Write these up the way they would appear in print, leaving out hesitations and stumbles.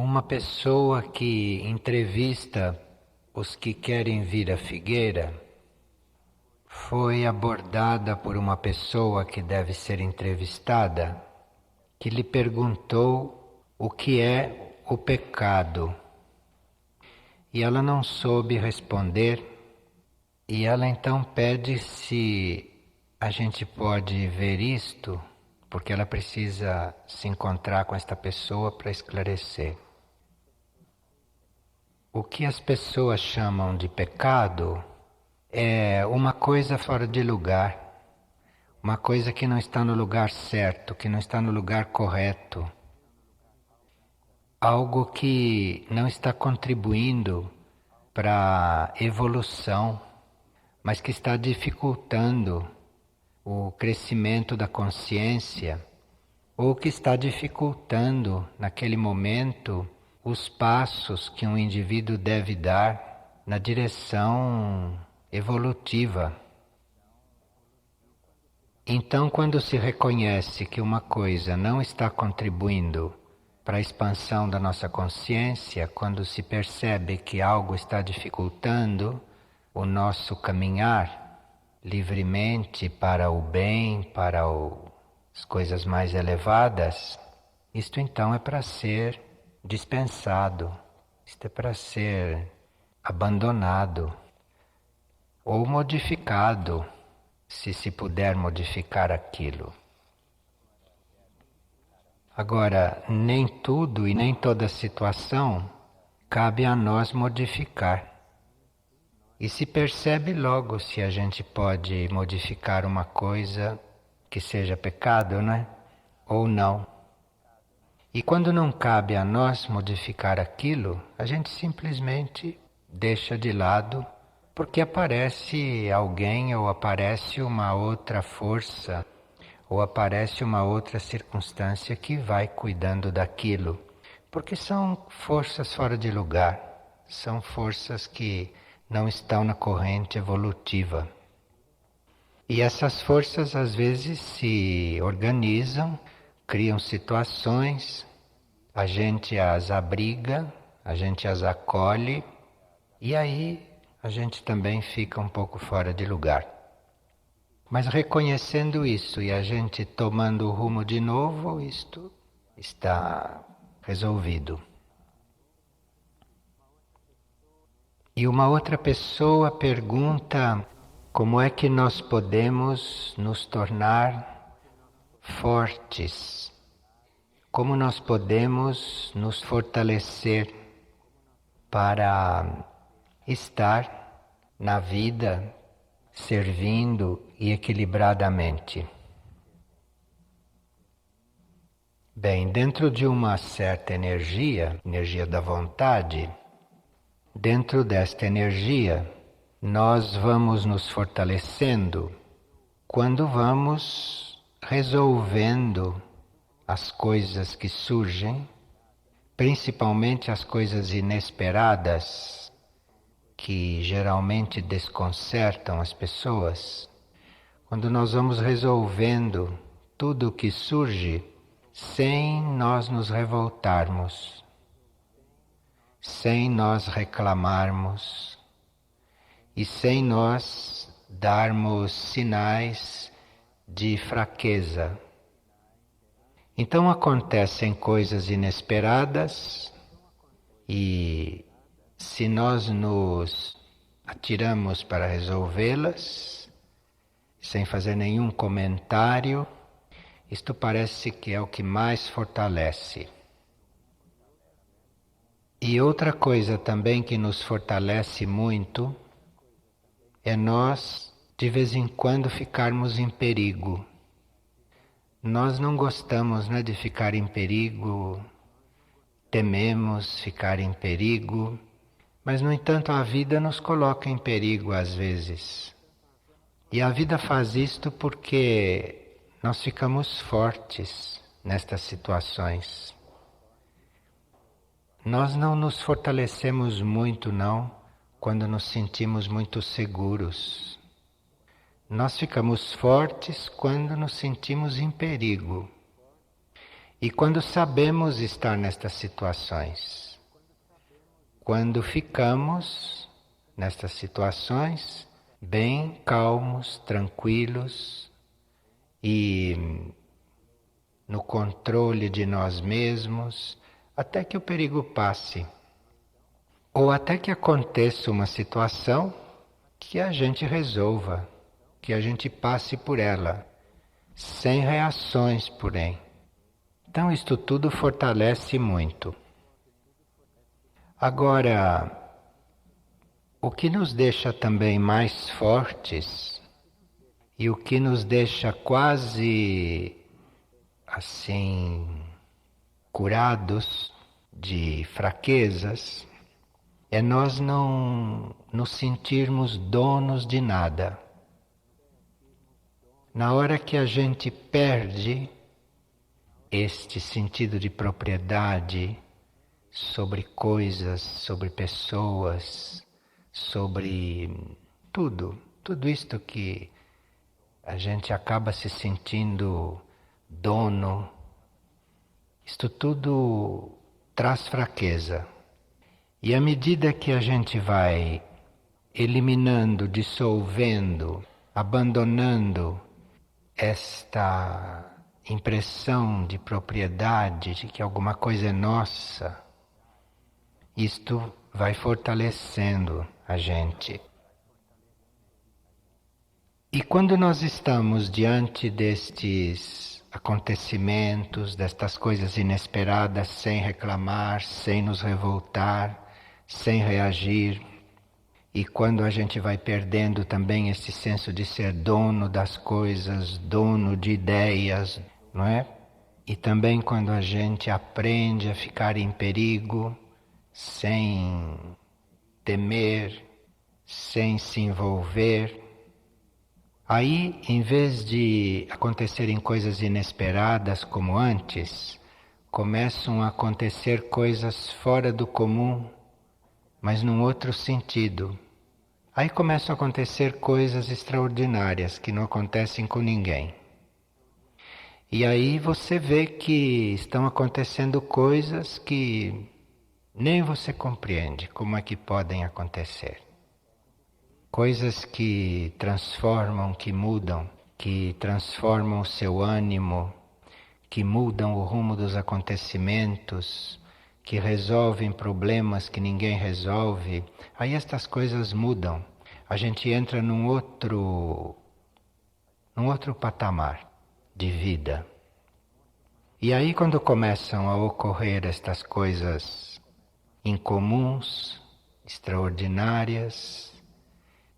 Uma pessoa que entrevista os que querem vir à Figueira foi abordada por uma pessoa que deve ser entrevistada, que lhe perguntou o que é o pecado. E ela não soube responder, e ela então pede se a gente pode ver isto, porque ela precisa se encontrar com esta pessoa para esclarecer. O que as pessoas chamam de pecado é uma coisa fora de lugar, uma coisa que não está no lugar certo, que não está no lugar correto, algo que não está contribuindo para a evolução, mas que está dificultando o crescimento da consciência, ou que está dificultando naquele momento os passos que um indivíduo deve dar na direção evolutiva. Então, quando se reconhece que uma coisa não está contribuindo para a expansão da nossa consciência, quando se percebe que algo está dificultando o nosso caminhar livremente para o bem, para as coisas mais elevadas, isto então é para ser dispensado, isto é para ser abandonado ou modificado, se puder modificar aquilo. Agora, nem tudo e nem toda situação cabe a nós modificar. E se percebe logo se a gente pode modificar uma coisa que seja pecado, né? Ou não. E quando não cabe a nós modificar aquilo, a gente simplesmente deixa de lado, porque aparece alguém ou aparece uma outra força ou aparece uma outra circunstância que vai cuidando daquilo. Porque são forças fora de lugar, são forças que não estão na corrente evolutiva. E essas forças às vezes se organizam, criam situações, a gente as abriga, a gente as acolhe, e aí a gente também fica um pouco fora de lugar. Mas reconhecendo isso e a gente tomando o rumo de novo, isto está resolvido. E uma outra pessoa pergunta como é que nós podemos nos tornar fortes, como nós podemos nos fortalecer para estar na vida servindo e equilibradamente. Bem, dentro de uma certa energia da vontade, dentro desta energia, nós vamos nos fortalecendo quando vamos resolvendo as coisas que surgem, principalmente as coisas inesperadas, que geralmente desconcertam as pessoas. Quando nós vamos resolvendo tudo o que surge sem nós nos revoltarmos, sem nós reclamarmos e sem nós darmos sinais de fraqueza. Então acontecem coisas inesperadas e se nós nos atiramos para resolvê-las, sem fazer nenhum comentário, isto parece que é o que mais fortalece. E outra coisa também que nos fortalece muito é nós, de vez em quando, ficarmos em perigo. Nós não gostamos, né, de ficar em perigo, tememos ficar em perigo, mas, no entanto, a vida nos coloca em perigo às vezes. E a vida faz isto porque nós ficamos fortes nestas situações. Nós não nos fortalecemos muito, não, quando nos sentimos muito seguros. Nós ficamos fortes quando nos sentimos em perigo. E quando sabemos estar nestas situações, quando ficamos nestas situações bem calmos, tranquilos e no controle de nós mesmos, até que o perigo passe. Ou até que aconteça uma situação que a gente resolva, que a gente passe por ela, sem reações, porém. Então, isto tudo fortalece muito. Agora, o que nos deixa também mais fortes e o que nos deixa quase assim curados de fraquezas é nós não nos sentirmos donos de nada. Na hora que a gente perde este sentido de propriedade sobre coisas, sobre pessoas, sobre tudo isto que a gente acaba se sentindo dono, isto tudo traz fraqueza. E à medida que a gente vai eliminando, dissolvendo, abandonando esta impressão de propriedade, de que alguma coisa é nossa, isto vai fortalecendo a gente. E quando nós estamos diante destes acontecimentos, destas coisas inesperadas, sem reclamar, sem nos revoltar, sem reagir, e quando a gente vai perdendo também esse senso de ser dono das coisas, dono de ideias, não é? E também quando a gente aprende a ficar em perigo, sem temer, sem se envolver, aí, em vez de acontecerem coisas inesperadas como antes, começam a acontecer coisas fora do comum, mas num outro sentido. Aí começam a acontecer coisas extraordinárias que não acontecem com ninguém. E aí você vê que estão acontecendo coisas que nem você compreende como é que podem acontecer. Coisas que transformam, que mudam, que transformam o seu ânimo, que mudam o rumo dos acontecimentos, que resolvem problemas que ninguém resolve. Aí estas coisas mudam. A gente entra num outro patamar de vida. E aí quando começam a ocorrer estas coisas incomuns, extraordinárias,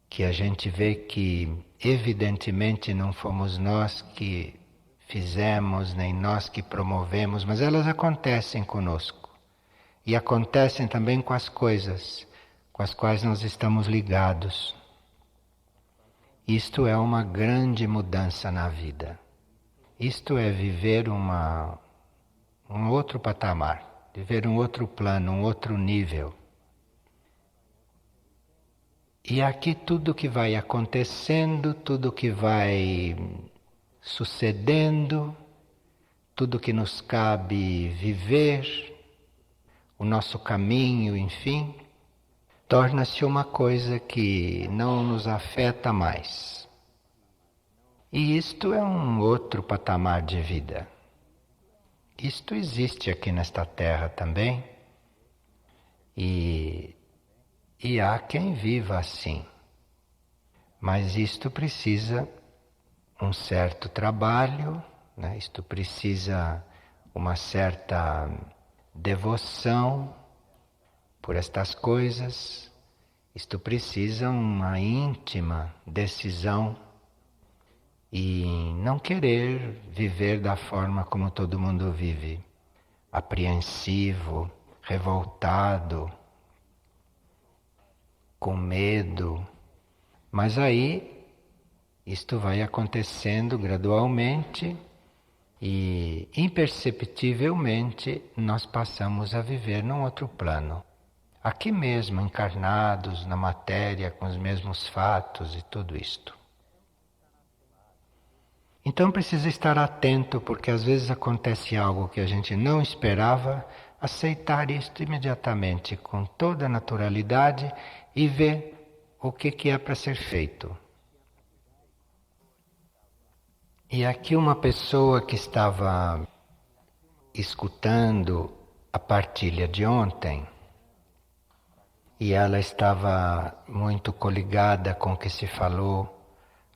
que a gente vê que evidentemente não fomos nós que fizemos, nem nós que promovemos, mas elas acontecem conosco. E acontecem também com as coisas com as quais nós estamos ligados. Isto é uma grande mudança na vida. Isto é viver um outro patamar, viver um outro plano, um outro nível. E aqui tudo que vai acontecendo, tudo que vai sucedendo, tudo que nos cabe viver, o nosso caminho, enfim, torna-se uma coisa que não nos afeta mais. E isto é um outro patamar de vida. Isto existe aqui nesta terra também, e há quem viva assim. Mas isto precisa um certo trabalho, né? Isto precisa uma certa devoção por estas coisas, isto precisa uma íntima decisão e não querer viver da forma como todo mundo vive, apreensivo, revoltado, com medo. Mas aí isto vai acontecendo gradualmente e imperceptivelmente nós passamos a viver num outro plano. Aqui mesmo, encarnados na matéria, com os mesmos fatos e tudo isto. Então precisa estar atento, porque às vezes acontece algo que a gente não esperava, aceitar isto imediatamente, com toda a naturalidade e ver o que é para ser feito. E aqui uma pessoa que estava escutando a partilha de ontem, e ela estava muito coligada com o que se falou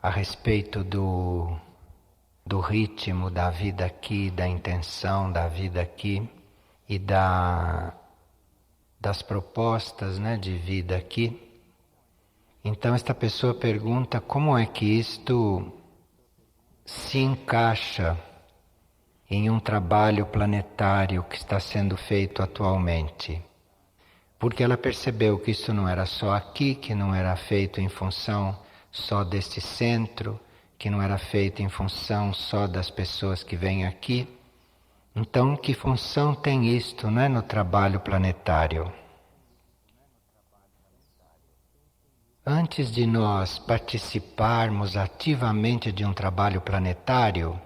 a respeito do ritmo da vida aqui, da intenção da vida aqui e das propostas, né, de vida aqui. Então esta pessoa pergunta como é que isto se encaixa em um trabalho planetário que está sendo feito atualmente. Porque ela percebeu que isso não era só aqui, que não era feito em função só deste centro, que não era feito em função só das pessoas que vêm aqui. Então, que função tem isto, não é, no trabalho planetário? Antes de nós participarmos ativamente de um trabalho planetário,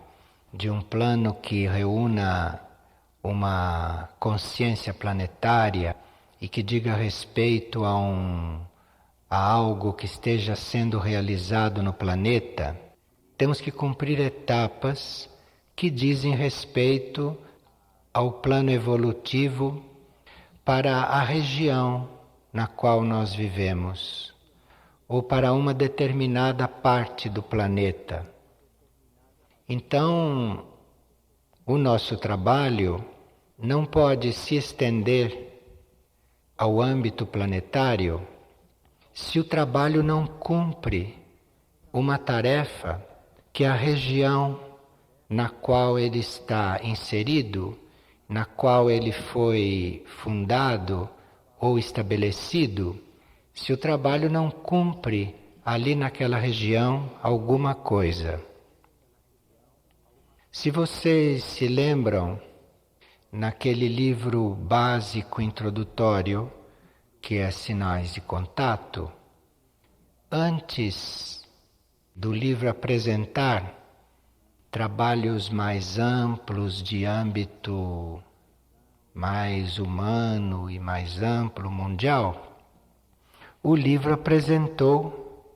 de um plano que reúna uma consciência planetária e que diga respeito a algo que esteja sendo realizado no planeta, temos que cumprir etapas que dizem respeito ao plano evolutivo para a região na qual nós vivemos, ou para uma determinada parte do planeta. Então, o nosso trabalho não pode se estender ao âmbito planetário se o trabalho não cumpre uma tarefa que a região na qual ele está inserido, na qual ele foi fundado ou estabelecido, se o trabalho não cumpre ali naquela região alguma coisa. Se vocês se lembram, naquele livro básico introdutório, que é Sinais de Contato, antes do livro apresentar trabalhos mais amplos de âmbito mais humano e mais amplo, mundial, o livro apresentou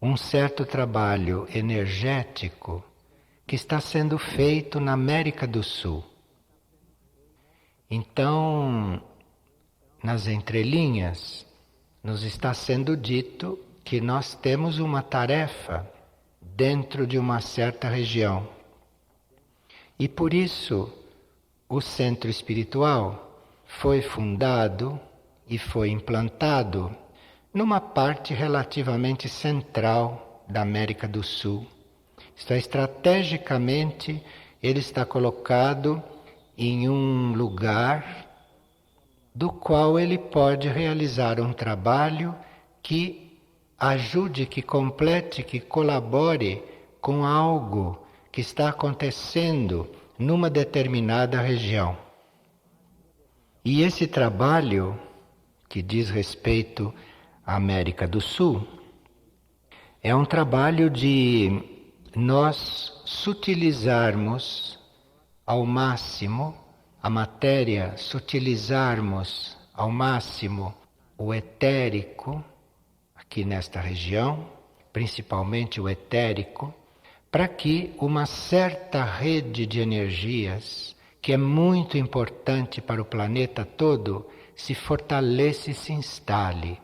um certo trabalho energético que está sendo feito na América do Sul. Então, nas entrelinhas, nos está sendo dito que nós temos uma tarefa dentro de uma certa região. E por isso, o centro espiritual foi fundado e foi implantado numa parte relativamente central da América do Sul. Isto é, estrategicamente, ele está colocado em um lugar do qual ele pode realizar um trabalho que ajude, que complete, que colabore com algo que está acontecendo numa determinada região. E esse trabalho, que diz respeito à América do Sul, é um trabalho de nós sutilizarmos ao máximo a matéria, sutilizarmos ao máximo o etérico, aqui nesta região, principalmente o etérico, para que uma certa rede de energias, que é muito importante para o planeta todo, se fortaleça e se instale.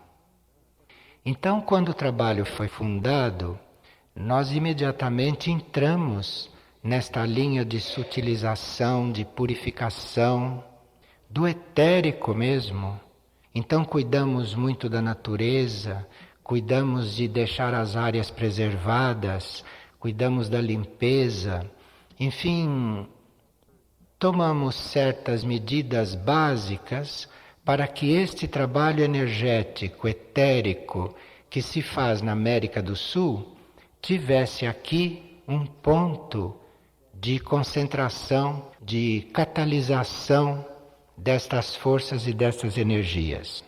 Então, quando o trabalho foi fundado, nós imediatamente entramos nesta linha de sutilização, de purificação, do etérico mesmo. Então cuidamos muito da natureza, cuidamos de deixar as áreas preservadas, cuidamos da limpeza, enfim, tomamos certas medidas básicas para que este trabalho energético, etérico, que se faz na América do Sul, tivesse aqui um ponto de concentração, de catalisação destas forças e destas energias.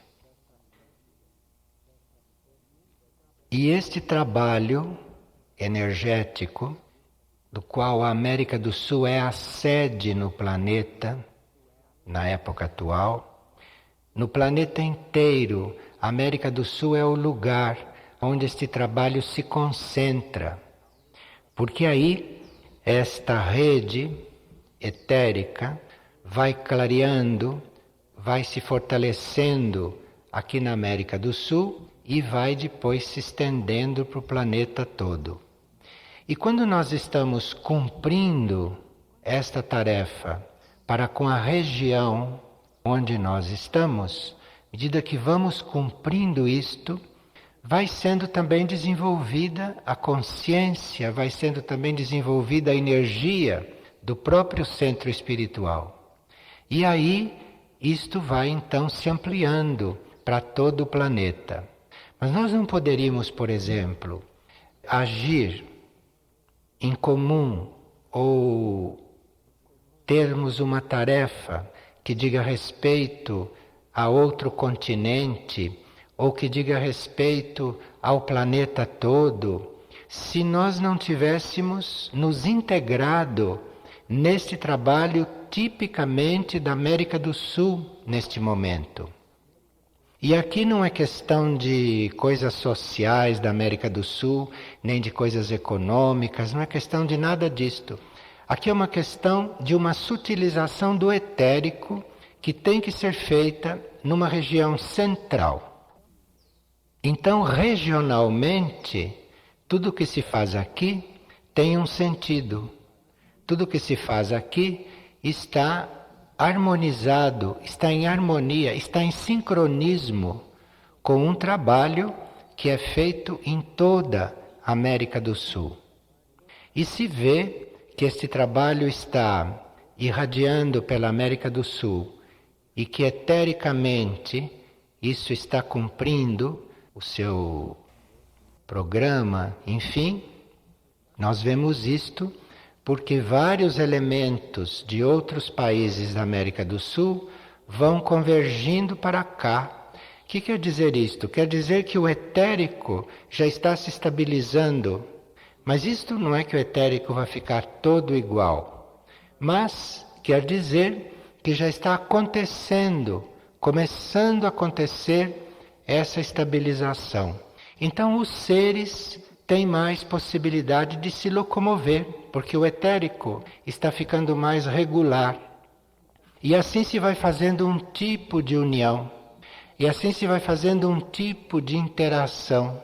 E este trabalho energético do qual a América do Sul é a sede no planeta, na época atual. No planeta inteiro, a América do Sul é o lugar onde este trabalho se concentra, porque aí esta rede etérica vai clareando, vai se fortalecendo aqui na América do Sul e vai depois se estendendo para o planeta todo. E quando nós estamos cumprindo esta tarefa para com a região onde nós estamos, à medida que vamos cumprindo isto, vai sendo também desenvolvida a consciência, vai sendo também desenvolvida a energia do próprio centro espiritual. E aí isto vai então se ampliando para todo o planeta. Mas nós não poderíamos, por exemplo, agir em comum ou termos uma tarefa que diga respeito a outro continente ou que diga respeito ao planeta todo, se nós não tivéssemos nos integrado neste trabalho tipicamente da América do Sul neste momento. E aqui não é questão de coisas sociais da América do Sul, nem de coisas econômicas, não é questão de nada disto. Aqui é uma questão de uma sutilização do etérico que tem que ser feita numa região central. Então, regionalmente, tudo que se faz aqui tem um sentido. Tudo que se faz aqui está harmonizado, está em harmonia, está em sincronismo com um trabalho que é feito em toda a América do Sul. E se vê que este trabalho está irradiando pela América do Sul e que etericamente isso está cumprindo o seu programa, enfim, nós vemos isto porque vários elementos de outros países da América do Sul vão convergindo para cá. O que quer dizer isto? Quer dizer que o etérico já está se estabilizando. Mas isto não é que o etérico vai ficar todo igual. Mas quer dizer que já está acontecendo, começando a acontecer essa estabilização. Então os seres têm mais possibilidade de se locomover, porque o etérico está ficando mais regular. E assim se vai fazendo um tipo de união, e assim se vai fazendo um tipo de interação,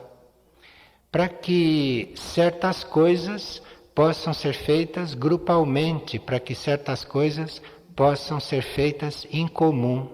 para que certas coisas possam ser feitas grupalmente, para que certas coisas possam ser feitas em comum.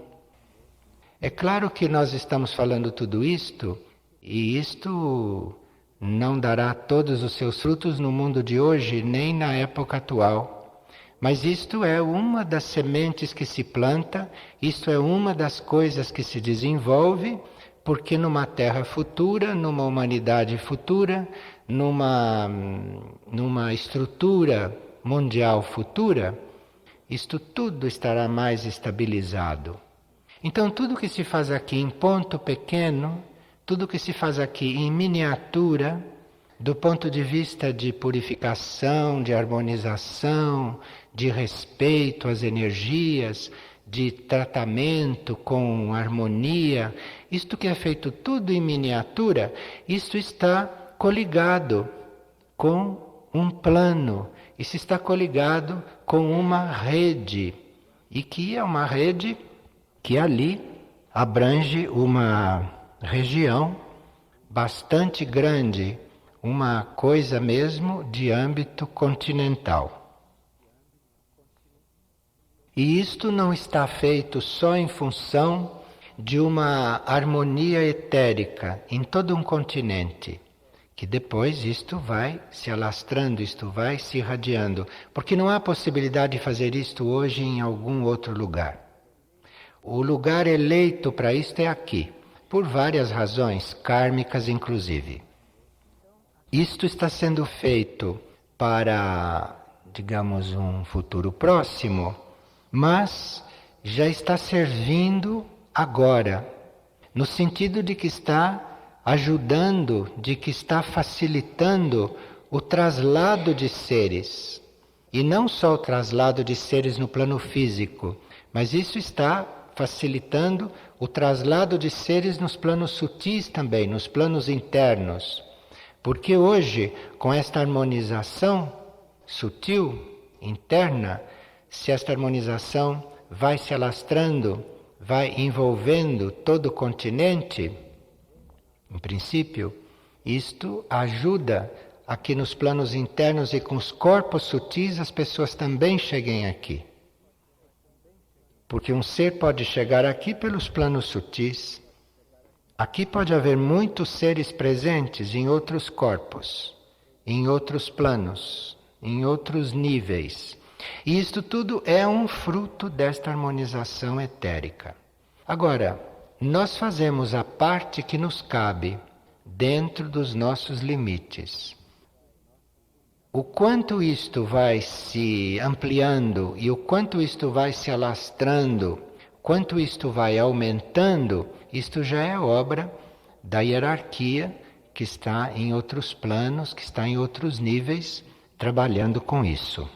É claro que nós estamos falando tudo isto, e isto não dará todos os seus frutos no mundo de hoje, nem na época atual. Mas isto é uma das sementes que se planta, isto é uma das coisas que se desenvolve, porque numa terra futura, numa humanidade futura, numa estrutura mundial futura, isto tudo estará mais estabilizado. Então tudo que se faz aqui em ponto pequeno, tudo que se faz aqui em miniatura, do ponto de vista de purificação, de harmonização, de respeito às energias, de tratamento com harmonia, isto que é feito tudo em miniatura, isto está coligado com um plano, isso está coligado com uma rede, e que é uma rede que ali abrange uma região bastante grande, uma coisa mesmo de âmbito continental. E isto não está feito só em função de uma harmonia etérica em todo um continente, que depois isto vai se alastrando, isto vai se irradiando, porque não há possibilidade de fazer isto hoje em algum outro lugar. O lugar eleito para isto é aqui, por várias razões, kármicas inclusive. Isto está sendo feito para, digamos, um futuro próximo, mas já está servindo agora, no sentido de que está ajudando, de que está facilitando o traslado de seres. E não só o traslado de seres no plano físico, mas isso está facilitando o traslado de seres nos planos sutis também, nos planos internos. Porque hoje, com esta harmonização sutil, interna, se esta harmonização vai se alastrando, vai envolvendo todo o continente, em princípio, isto ajuda a que nos planos internos e com os corpos sutis as pessoas também cheguem aqui. Porque um ser pode chegar aqui pelos planos sutis. Aqui pode haver muitos seres presentes em outros corpos, em outros planos, em outros níveis. E isto tudo é um fruto desta harmonização etérica. Agora, nós fazemos a parte que nos cabe dentro dos nossos limites. O quanto isto vai se ampliando e o quanto isto vai se alastrando, quanto isto vai aumentando, isto já é obra da hierarquia que está em outros planos, que está em outros níveis, trabalhando com isso.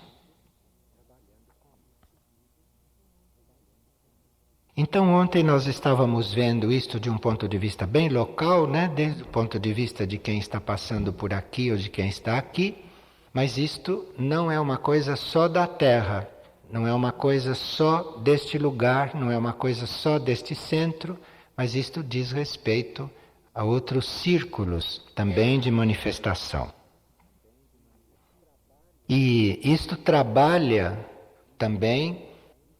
Então ontem nós estávamos vendo isto de um ponto de vista bem local, né? Desde o ponto de vista de quem está passando por aqui ou de quem está aqui, mas isto não é uma coisa só da Terra, não é uma coisa só deste lugar, não é uma coisa só deste centro, mas isto diz respeito a outros círculos também de manifestação. E isto trabalha também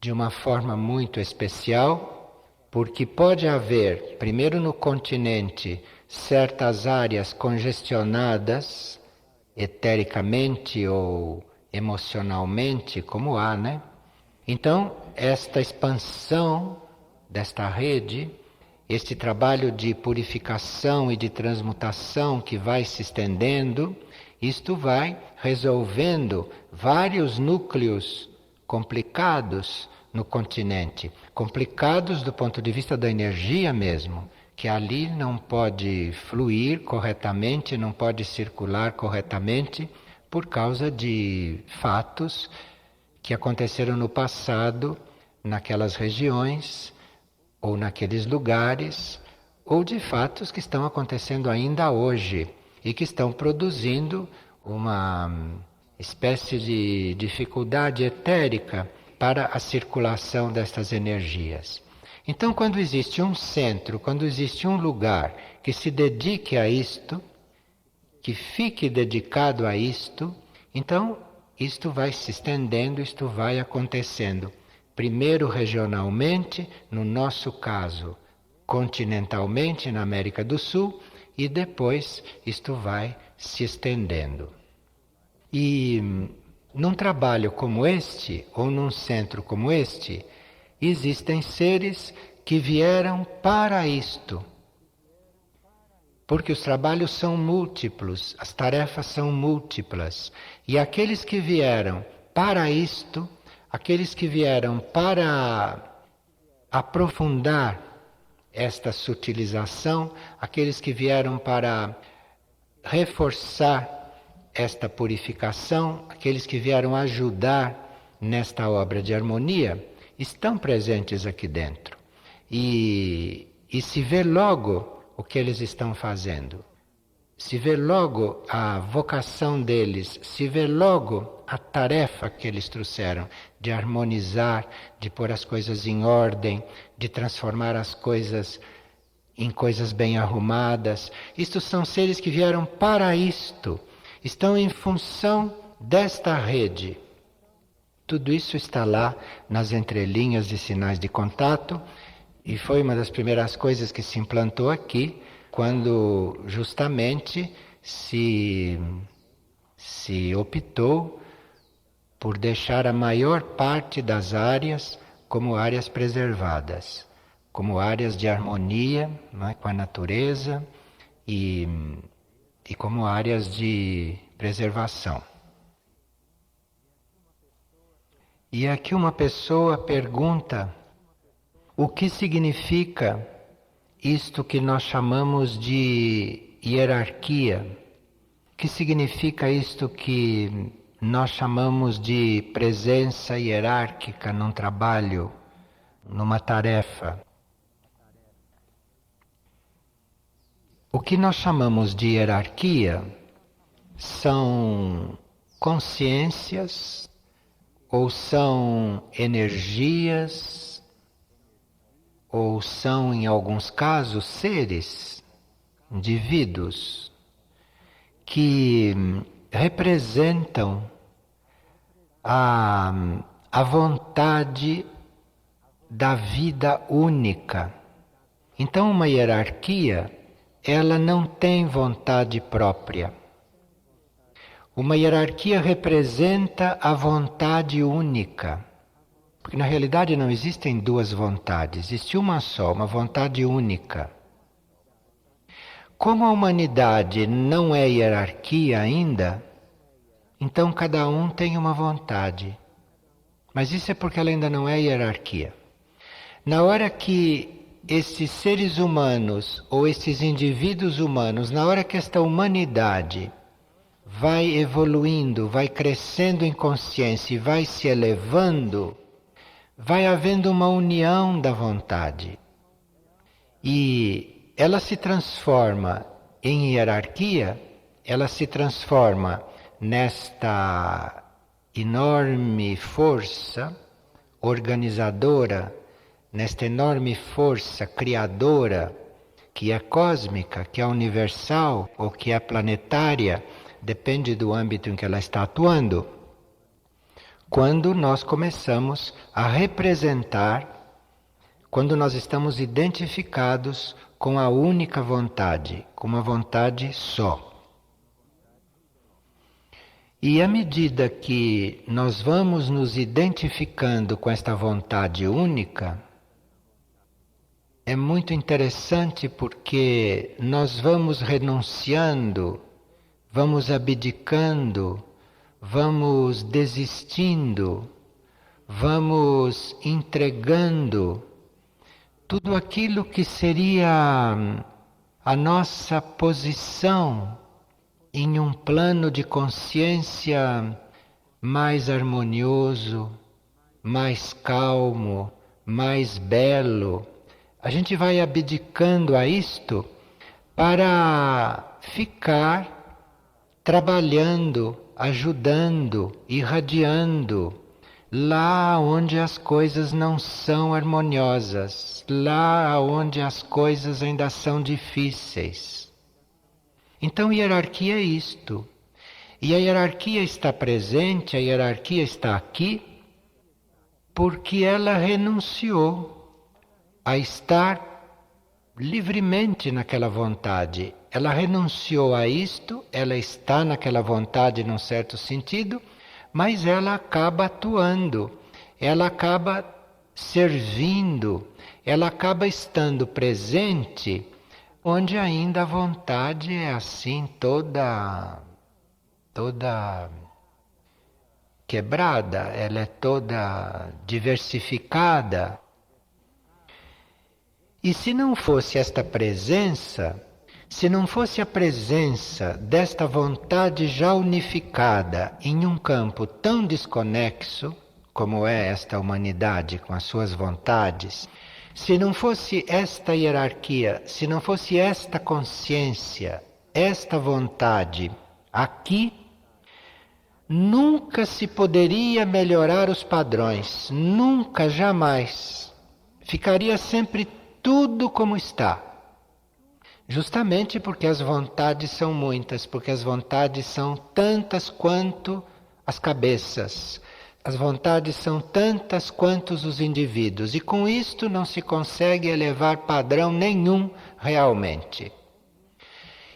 de uma forma muito especial, porque pode haver, primeiro no continente, certas áreas congestionadas, etericamente ou emocionalmente, como há, né? Então, esta expansão desta rede, este trabalho de purificação e de transmutação que vai se estendendo, isto vai resolvendo vários núcleos complicados no continente, complicados do ponto de vista da energia mesmo, que ali não pode fluir corretamente, não pode circular corretamente por causa de fatos que aconteceram no passado naquelas regiões ou naqueles lugares, ou de fatos que estão acontecendo ainda hoje e que estão produzindo uma espécie de dificuldade etérica para a circulação destas energias. Então, quando existe um centro, quando existe um lugar que se dedique a isto, que fique dedicado a isto, então isto vai se estendendo, isto vai acontecendo. Primeiro regionalmente, no nosso caso, continentalmente na América do Sul, e depois isto vai se estendendo. E num trabalho como este, ou num centro como este, existem seres que vieram para isto. Porque os trabalhos são múltiplos, as tarefas são múltiplas. E aqueles que vieram para isto, aqueles que vieram para aprofundar esta sutilização, aqueles que vieram para reforçar esta purificação, aqueles que vieram ajudar nesta obra de harmonia, estão presentes aqui dentro. E se vê logo o que eles estão fazendo. Se vê logo a vocação deles, se vê logo a tarefa que eles trouxeram de harmonizar, de pôr as coisas em ordem, de transformar as coisas em coisas bem arrumadas. Isto são seres que vieram para isto, estão em função desta rede. Tudo isso está lá nas entrelinhas de sinais de contato e foi uma das primeiras coisas que se implantou aqui, quando justamente se optou por deixar a maior parte das áreas como áreas preservadas, como áreas de harmonia, não é, com a natureza e como áreas de preservação. E aqui uma pessoa pergunta o que significa isto que nós chamamos de hierarquia. Que significa isto que nós chamamos de presença hierárquica num trabalho, numa tarefa? O que nós chamamos de hierarquia são consciências ou são energias ou são, em alguns casos, seres, indivíduos que representam a vontade da vida única. Então, uma hierarquia, ela não tem vontade própria. Uma hierarquia representa a vontade única. Porque na realidade não existem duas vontades, existe uma só, uma vontade única. Como a humanidade não é hierarquia ainda, então cada um tem uma vontade. Mas isso é porque ela ainda não é hierarquia. Na hora que esses seres humanos, ou esses indivíduos humanos, na hora que esta humanidade vai evoluindo, vai crescendo em consciência e vai se elevando, vai havendo uma união da vontade. E ela se transforma em hierarquia, ela se transforma nesta enorme força organizadora, nesta enorme força criadora, que é cósmica, que é universal ou que é planetária, depende do âmbito em que ela está atuando, quando nós começamos a representar, quando nós estamos identificados com a única vontade, com uma vontade só. E à medida que nós vamos nos identificando com esta vontade única, é muito interessante porque nós vamos renunciando, vamos abdicando, vamos desistindo, vamos entregando tudo aquilo que seria a nossa posição em um plano de consciência mais harmonioso, mais calmo, mais belo. A gente vai abdicando a isto para ficar trabalhando, ajudando, irradiando lá onde as coisas não são harmoniosas, lá onde as coisas ainda são difíceis. Então, hierarquia é isto. E a hierarquia está presente, a hierarquia está aqui, porque ela renunciou a estar livremente naquela vontade. Ela renunciou a isto, ela está naquela vontade num certo sentido, mas ela acaba atuando, ela acaba servindo, ela acaba estando presente onde ainda a vontade é assim toda quebrada, ela é toda diversificada. E se não fosse esta presença, se não fosse a presença desta vontade já unificada em um campo tão desconexo, como é esta humanidade com as suas vontades, se não fosse esta hierarquia, se não fosse esta consciência, esta vontade aqui, nunca se poderia melhorar os padrões, nunca, jamais. Ficaria sempre tudo como está. Justamente porque as vontades são muitas, porque as vontades são tantas quanto as cabeças. As vontades são tantas quanto os indivíduos. E com isto não se consegue elevar padrão nenhum realmente.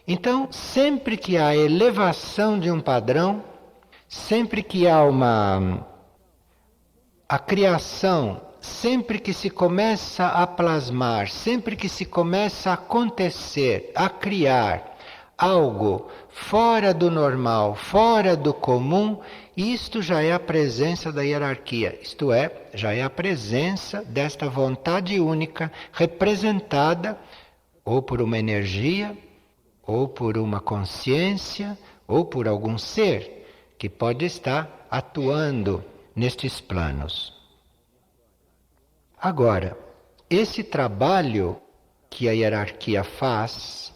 Então, sempre que há elevação de um padrão, sempre que há a criação, sempre que se começa a plasmar, sempre que se começa a acontecer, a criar algo fora do normal, fora do comum, isto já é a presença da hierarquia, isto é, já é a presença desta vontade única representada ou por uma energia, ou por uma consciência, ou por algum ser que pode estar atuando nestes planos. Agora, esse trabalho que a hierarquia faz,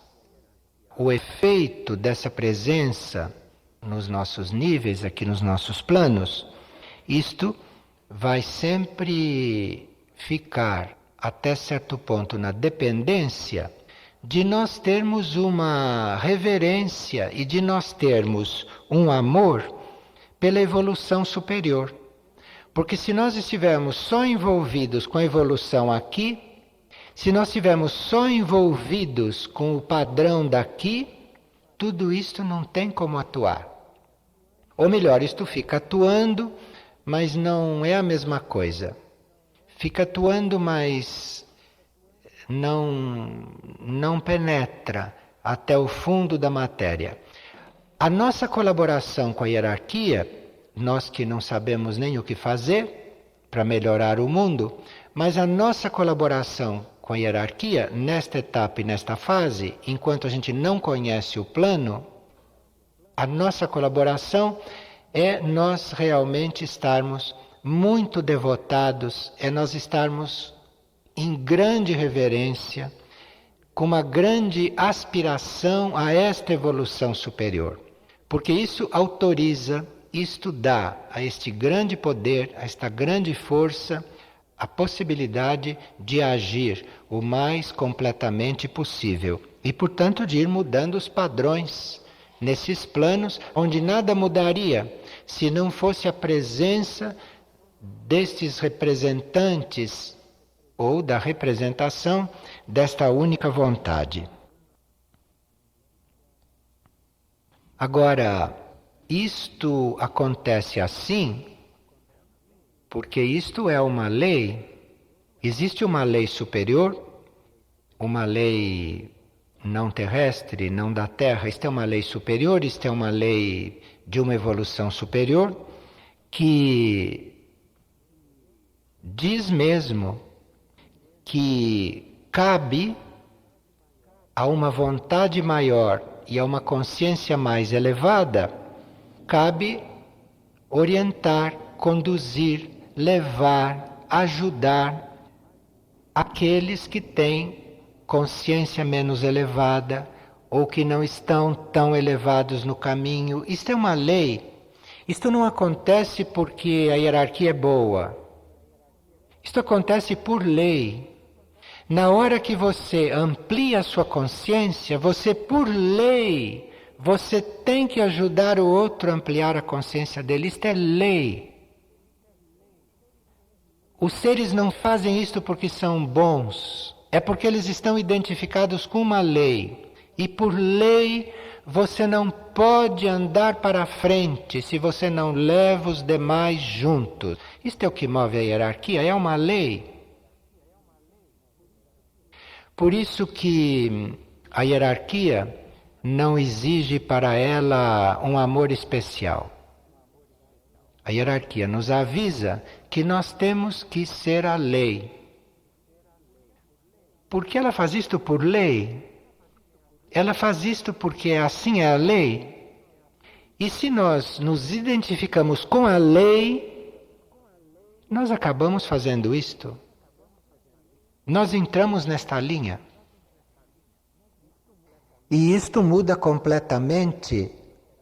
o efeito dessa presença nos nossos níveis, aqui nos nossos planos, isto vai sempre ficar até certo ponto na dependência de nós termos uma reverência e de nós termos um amor pela evolução superior. Porque se nós estivermos só envolvidos com a evolução aqui, se nós estivermos só envolvidos com o padrão daqui, tudo isto não tem como atuar. Ou melhor, isto fica atuando, mas não é a mesma coisa. Fica atuando, mas não penetra até o fundo da matéria. A nossa colaboração com a hierarquia, nós que não sabemos nem o que fazer para melhorar o mundo, mas a nossa colaboração com a hierarquia, nesta etapa e nesta fase, enquanto a gente não conhece o plano, a nossa colaboração é nós realmente estarmos muito devotados, é nós estarmos em grande reverência, com uma grande aspiração a esta evolução superior. Porque isso autoriza, isto dá a este grande poder, a esta grande força, a possibilidade de agir o mais completamente possível. E, portanto, de ir mudando os padrões nesses planos onde nada mudaria se não fosse a presença destes representantes ou da representação desta única vontade. Agora, isto acontece assim porque isto é uma lei. Existe uma lei superior, uma lei não terrestre, não da Terra. Isto é uma lei superior, isto é uma lei de uma evolução superior, que diz mesmo que cabe a uma vontade maior e a uma consciência mais elevada, cabe orientar, conduzir, levar, ajudar aqueles que têm consciência menos elevada ou que não estão tão elevados no caminho. Isto é uma lei. Isto não acontece porque a hierarquia é boa. Isto acontece por lei. Na hora que você amplia a sua consciência, você, por lei, você tem que ajudar o outro a ampliar a consciência dele. Isto é lei. Os seres não fazem isto porque são bons. É porque eles estão identificados com uma lei. E por lei, você não pode andar para frente se você não leva os demais juntos. Isto é o que move a hierarquia, é uma lei. Por isso que a hierarquia não exige para ela um amor especial. A hierarquia nos avisa que nós temos que ser a lei. Por que ela faz isto por lei? Ela faz isto porque assim é a lei. E se nós nos identificamos com a lei, nós acabamos fazendo isto. Nós entramos nesta linha. E isto muda completamente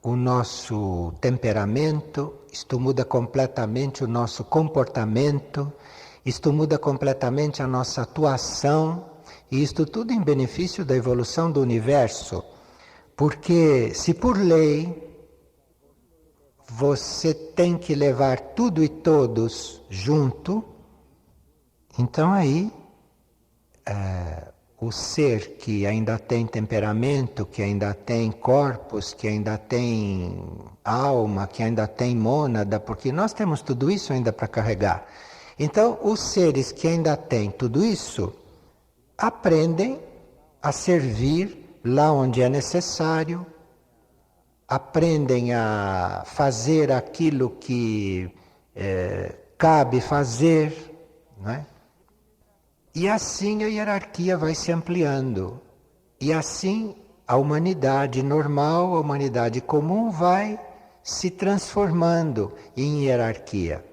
o nosso temperamento, isto muda completamente o nosso comportamento, isto muda completamente a nossa atuação, e isto tudo em benefício da evolução do universo. Porque se por lei você tem que levar tudo e todos junto, então aí o ser que ainda tem temperamento, que ainda tem corpos, que ainda tem alma, que ainda tem mônada, porque nós temos tudo isso ainda para carregar. Então, os seres que ainda têm tudo isso, aprendem a servir lá onde é necessário, aprendem a fazer aquilo que cabe fazer, não é? E assim a hierarquia vai se ampliando. E assim a humanidade normal, a humanidade comum vai se transformando em hierarquia.